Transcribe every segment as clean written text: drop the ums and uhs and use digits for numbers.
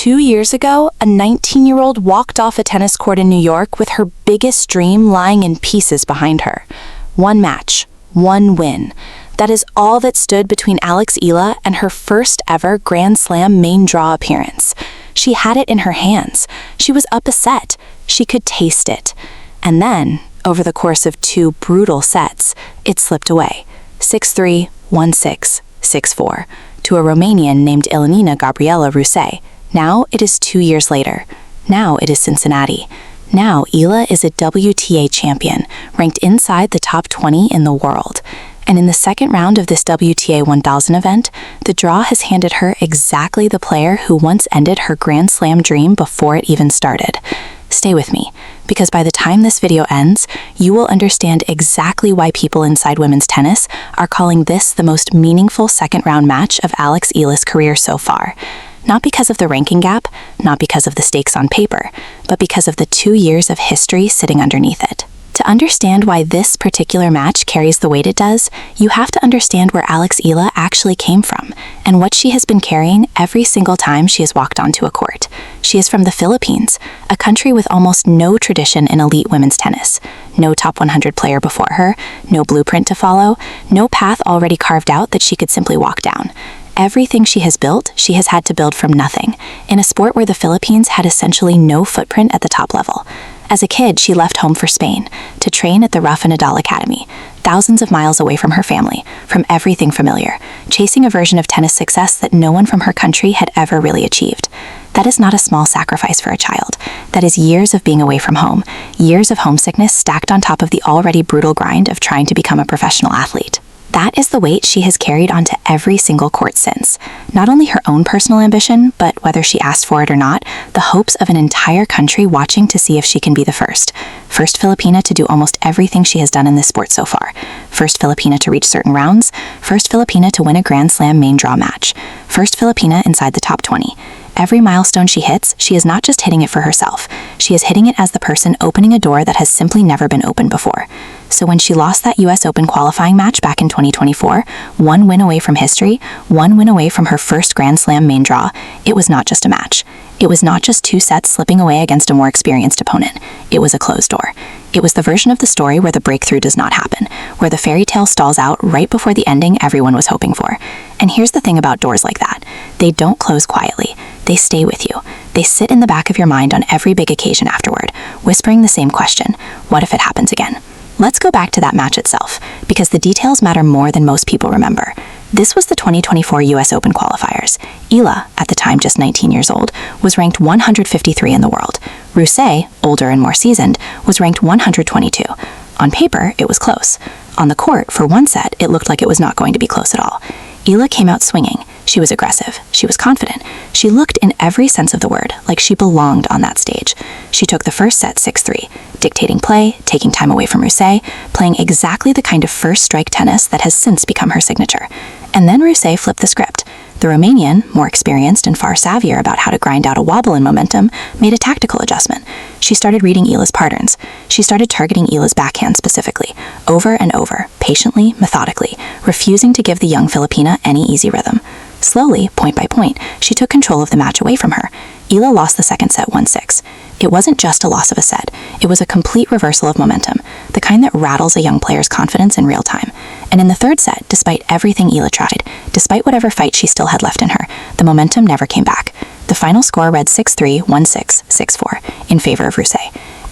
2 years ago, a 19-year-old walked off a tennis court in New York with her biggest dream lying in pieces behind her. One match, one win. That is all that stood between Eala and her first ever Grand Slam main draw appearance. She had it in her hands. She was up a set. She could taste it. And then, over the course of 2 brutal sets, it slipped away. 6-3, 1-6, 6-4, to a Romanian named Elena-Gabriela Ruse. Now it is 2 years later. Now it is Cincinnati. Now Eala is a WTA champion, ranked inside the top 20 in the world. And in the second round of this WTA 1000 event, the draw has handed her exactly the player who once ended her Grand Slam dream before it even started. Stay with me, because by the time this video ends, you will understand exactly why people inside women's tennis are calling this the most meaningful second-round match of Eala's career so far. Not because of the ranking gap, not because of the stakes on paper, but because of the 2 years of history sitting underneath it. To understand why this particular match carries the weight it does, you have to understand where Eala actually came from and what she has been carrying every single time she has walked onto a court. She is from the Philippines, a country with almost no tradition in elite women's tennis. No top 100 player before her, no blueprint to follow, no path already carved out that she could simply walk down. Everything she has built, she has had to build from nothing, in a sport where the Philippines had essentially no footprint at the top level. As a kid, she left home for Spain to train at the Rafa Nadal Academy, thousands of miles away from her family, from everything familiar, chasing a version of tennis success that no one from her country had ever really achieved. That is not a small sacrifice for a child. That is years of being away from home, years of homesickness stacked on top of the already brutal grind of trying to become a professional athlete. That is the weight she has carried onto every single court since. Not only her own personal ambition, but whether she asked for it or not, the hopes of an entire country watching to see if she can be the first. First Filipina to do almost everything she has done in this sport so far. First Filipina to reach certain rounds. First Filipina to win a Grand Slam main draw match. First Filipina inside the top 20. Every milestone she hits, she is not just hitting it for herself. She is hitting it as the person opening a door that has simply never been opened before. So when she lost that US Open qualifying match back in 2024, 1 win away from history, 1 win away from her first Grand Slam main draw, it was not just a match. It was not just 2 sets slipping away against a more experienced opponent. It was a closed door. It was the version of the story where the breakthrough does not happen, where the fairy tale stalls out right before the ending everyone was hoping for. And here's the thing about doors like that. They don't close quietly. They stay with you. They sit in the back of your mind on every big occasion afterward, whispering the same question: what if it happens again? Let's go back to that match itself, because the details matter more than most people remember. This was the 2024 US Open qualifiers. Eala, at the time just 19 years old, was ranked 153 in the world. Ruse, older and more seasoned, was ranked 122. On paper, it was close. On the court, for one set, it looked like it was not going to be close at all. Eala came out swinging. She was aggressive. She was confident. She looked, in every sense of the word, like she belonged on that stage. She took the first set 6-3, dictating play, taking time away from Ruse, playing exactly the kind of first-strike tennis that has since become her signature. And then Ruse flipped the script. The Romanian, more experienced and far savvier about how to grind out a wobble in momentum, made a tactical adjustment. She started reading Eala's patterns. She started targeting Eala's backhand specifically, over and over, patiently, methodically, refusing to give the young Filipina any easy rhythm. Slowly, point by point, she took control of the match away from her. Eala lost the second set 1-6. It wasn't just a loss of a set. It was a complete reversal of momentum, the kind that rattles a young player's confidence in real time. And in the third set, despite everything Eala tried, despite whatever fight she still had left in her, the momentum never came back. The final score read 6-3, 1-6, 6-4, in favor of Ruse.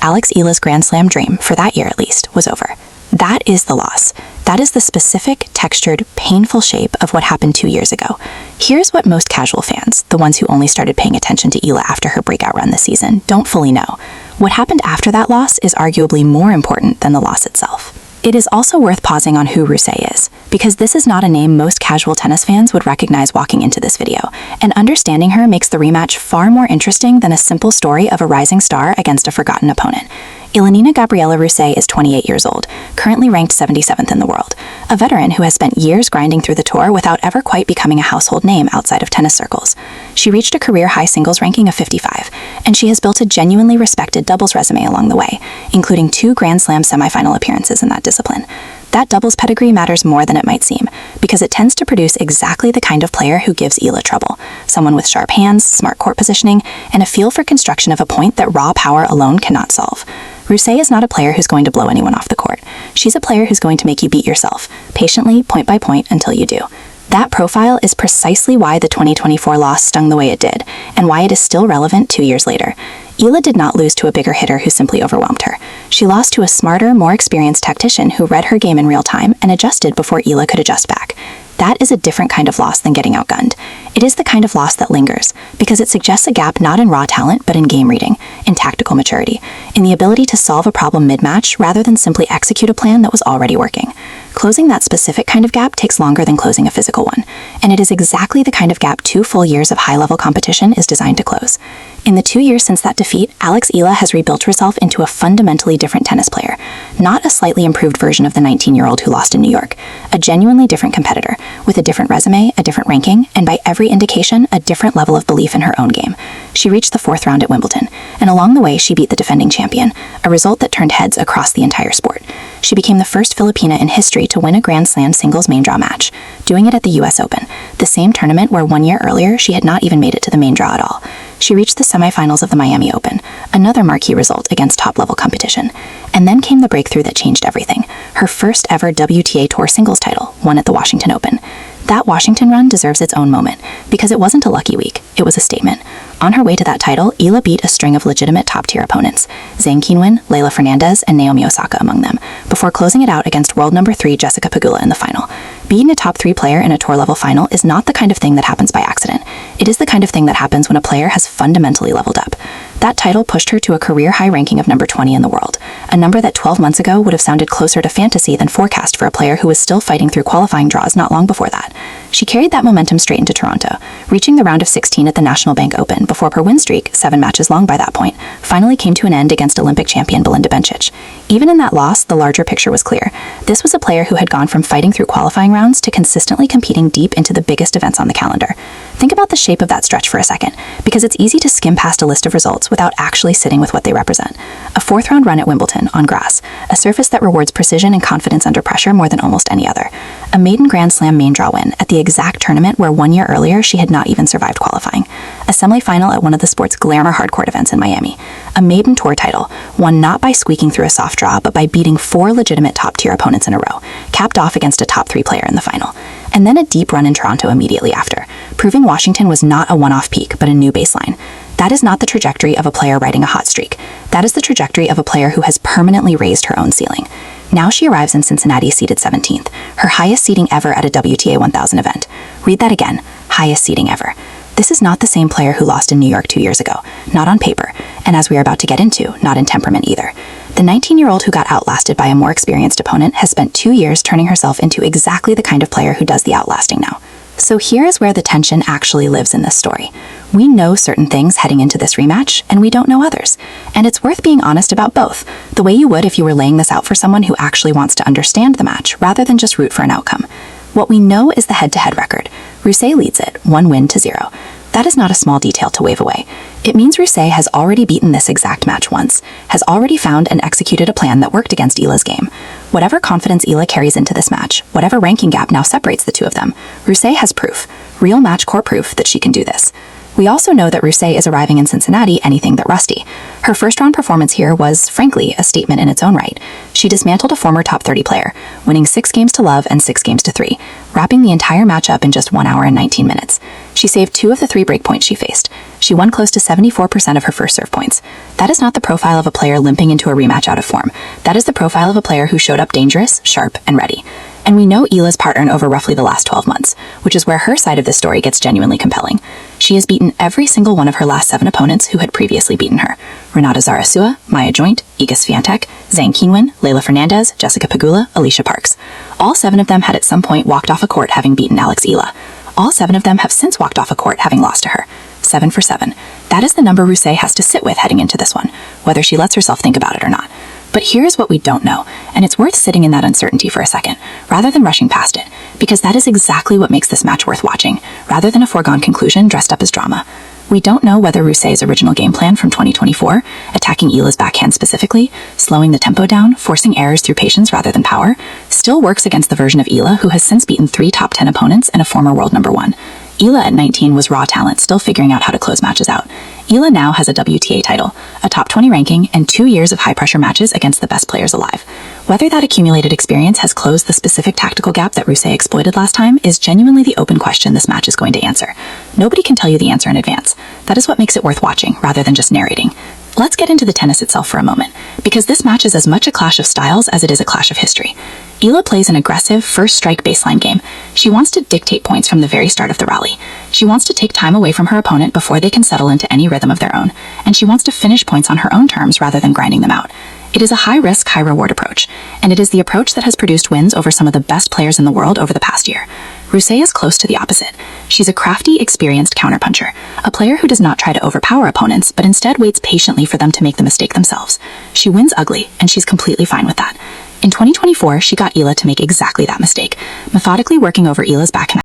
Eala's Grand Slam dream, for that year at least, was over. That is the loss. That is the specific, textured, painful shape of what happened 2 years ago. Here's what most casual fans, the ones who only started paying attention to Eala after her breakout run this season, don't fully know. What happened after that loss is arguably more important than the loss itself. It is also worth pausing on who Ruse is, because this is not a name most casual tennis fans would recognize walking into this video, and understanding her makes the rematch far more interesting than a simple story of a rising star against a forgotten opponent. Elena-Gabriela Ruse is 28 years old, currently ranked 77th in the world, a veteran who has spent years grinding through the tour without ever quite becoming a household name outside of tennis circles. She reached a career-high singles ranking of 55, and she has built a genuinely respected doubles resume along the way, including 2 Grand Slam semifinal appearances in that discipline. That doubles pedigree matters more than it might seem, because it tends to produce exactly the kind of player who gives Eala trouble. Someone with sharp hands, smart court positioning, and a feel for construction of a point that raw power alone cannot solve. Ruse is not a player who's going to blow anyone off the court. She's a player who's going to make you beat yourself, patiently, point by point, until you do. That profile is precisely why the 2024 loss stung the way it did, and why it is still relevant 2 years later. Eala did not lose to a bigger hitter who simply overwhelmed her. She lost to a smarter, more experienced tactician who read her game in real time and adjusted before Eala could adjust back. That is a different kind of loss than getting outgunned. It is the kind of loss that lingers, because it suggests a gap not in raw talent, but in game reading, in tactical maturity, in the ability to solve a problem mid-match rather than simply execute a plan that was already working. Closing that specific kind of gap takes longer than closing a physical one, and it is exactly the kind of gap 2 full years of high-level competition is designed to close. In the 2 years since that defeat, Eala has rebuilt herself into a fundamentally different tennis player, not a slightly improved version of the 19-year-old who lost in New York, a genuinely different competitor, with a different resume, a different ranking, and by every indication, a different level of belief in her own game. She reached the 4th round at Wimbledon, and along the way she beat the defending champion, a result that turned heads across the entire sport. She became the first Filipina in history to win a Grand Slam singles main draw match, doing it at the US Open, the same tournament where 1 year earlier she had not even made it to the main draw at all. She reached the semifinals of the Miami Open, another marquee result against top-level competition. And then came the breakthrough that changed everything, her first ever WTA Tour singles title, won at the Washington Open. That Washington run deserves its own moment, because it wasn't a lucky week, it was a statement. On her way to that title, Eala beat a string of legitimate top-tier opponents, Zhang Qinwen, Leylah Fernandez, and Naomi Osaka among them, before closing it out against world number 3 Jessica Pegula in the final. Beating a top 3 player in a tour-level final is not the kind of thing that happens by accident. It is the kind of thing that happens when a player has fundamentally leveled up. That title pushed her to a career-high ranking of number 20 in the world, a number that 12 months ago would have sounded closer to fantasy than forecast for a player who was still fighting through qualifying draws not long before that. She carried that momentum straight into Toronto, reaching the round of 16 at the National Bank Open before her win streak, 7 matches long by that point, finally came to an end against Olympic champion Belinda Bencic. Even in that loss, the larger picture was clear. This was a player who had gone from fighting through qualifying rounds to consistently competing deep into the biggest events on the calendar. Think about the shape of that stretch for a second, because it's easy to skim past a list of results without actually sitting with what they represent. A 4th round run at Wimbledon, on grass, a surface that rewards precision and confidence under pressure more than almost any other. A maiden Grand Slam main draw win at the exact tournament where 1 year earlier she had not even survived qualifying. A semifinal at one of the sport's glamour hardcourt events in Miami. A maiden tour title, won not by squeaking through a soft draw, but by beating 4 legitimate top-tier opponents in a row, capped off against a top 3 player in the final. And then a deep run in Toronto immediately after, proving Washington was not a one-off peak, but a new baseline. That is not the trajectory of a player riding a hot streak. That is the trajectory of a player who has permanently raised her own ceiling. Now she arrives in Cincinnati seeded 17th, her highest seeding ever at a WTA 1000 event. Read that again, highest seeding ever. This is not the same player who lost in New York 2 years ago, not on paper, and as we are about to get into, not in temperament either. The 19-year-old who got outlasted by a more experienced opponent has spent 2 years turning herself into exactly the kind of player who does the outlasting now. So here is where the tension actually lives in this story. We know certain things heading into this rematch, and we don't know others. And it's worth being honest about both, the way you would if you were laying this out for someone who actually wants to understand the match, rather than just root for an outcome. What we know is the head-to-head record. Ruse leads it, 1 win to 0. That is not a small detail to wave away. It means Ruse has already beaten this exact match once, has already found and executed a plan that worked against Eala's game. Whatever confidence Eala carries into this match, whatever ranking gap now separates the two of them, Ruse has proof, real match core proof that she can do this. We also know that Ruse is arriving in Cincinnati anything but rusty. Her first-round performance here was, frankly, a statement in its own right. She dismantled a former top 30 player, winning 6 games to love and 6 games to 3, wrapping the entire match up in just 1 hour and 19 minutes. She saved 2 of the 3 breakpoints she faced. She won close to 74% of her first serve points. That is not the profile of a player limping into a rematch out of form. That is the profile of a player who showed up dangerous, sharp, and ready. And we know Eala's pattern over roughly the last 12 months, which is where her side of the story gets genuinely compelling. She has beaten every single one of her last 7 opponents who had previously beaten her. Renata Zarasua, Maya Joint, Iga Swiatek, Zhang Qinwen, Leylah Fernandez, Jessica Pegula, Alicia Parks. All 7 of them had at some point walked off a court having beaten Alex Eala. All 7 of them have since walked off a court having lost to her. 7 for 7. That is the number Ruse has to sit with heading into this one, whether she lets herself think about it or not. But here's what we don't know, and it's worth sitting in that uncertainty for a second, rather than rushing past it, because that is exactly what makes this match worth watching, rather than a foregone conclusion dressed up as drama. We don't know whether Ruse's original game plan from 2024, attacking Eala's backhand specifically, slowing the tempo down, forcing errors through patience rather than power, still works against the version of Eala who has since beaten 3 top 10 opponents and a former world number 1. Eala at 19 was raw talent, still figuring out how to close matches out. Eala now has a WTA title, a top 20 ranking, and 2 years of high-pressure matches against the best players alive. Whether that accumulated experience has closed the specific tactical gap that Ruse exploited last time is genuinely the open question this match is going to answer. Nobody can tell you the answer in advance. That is what makes it worth watching, rather than just narrating. Let's get into the tennis itself for a moment, because this match is as much a clash of styles as it is a clash of history. Eala plays an aggressive, first-strike baseline game. She wants to dictate points from the very start of the rally. She wants to take time away from her opponent before they can settle into any rhythm of their own, and she wants to finish points on her own terms rather than grinding them out. It is a high-risk, high-reward approach, and it is the approach that has produced wins over some of the best players in the world over the past year. Ruse is close to the opposite. She's a crafty, experienced counterpuncher, a player who does not try to overpower opponents, but instead waits patiently for them to make the mistake themselves. She wins ugly, and she's completely fine with that. In 2024, she got Eala to make exactly that mistake, methodically working over Eala's backhand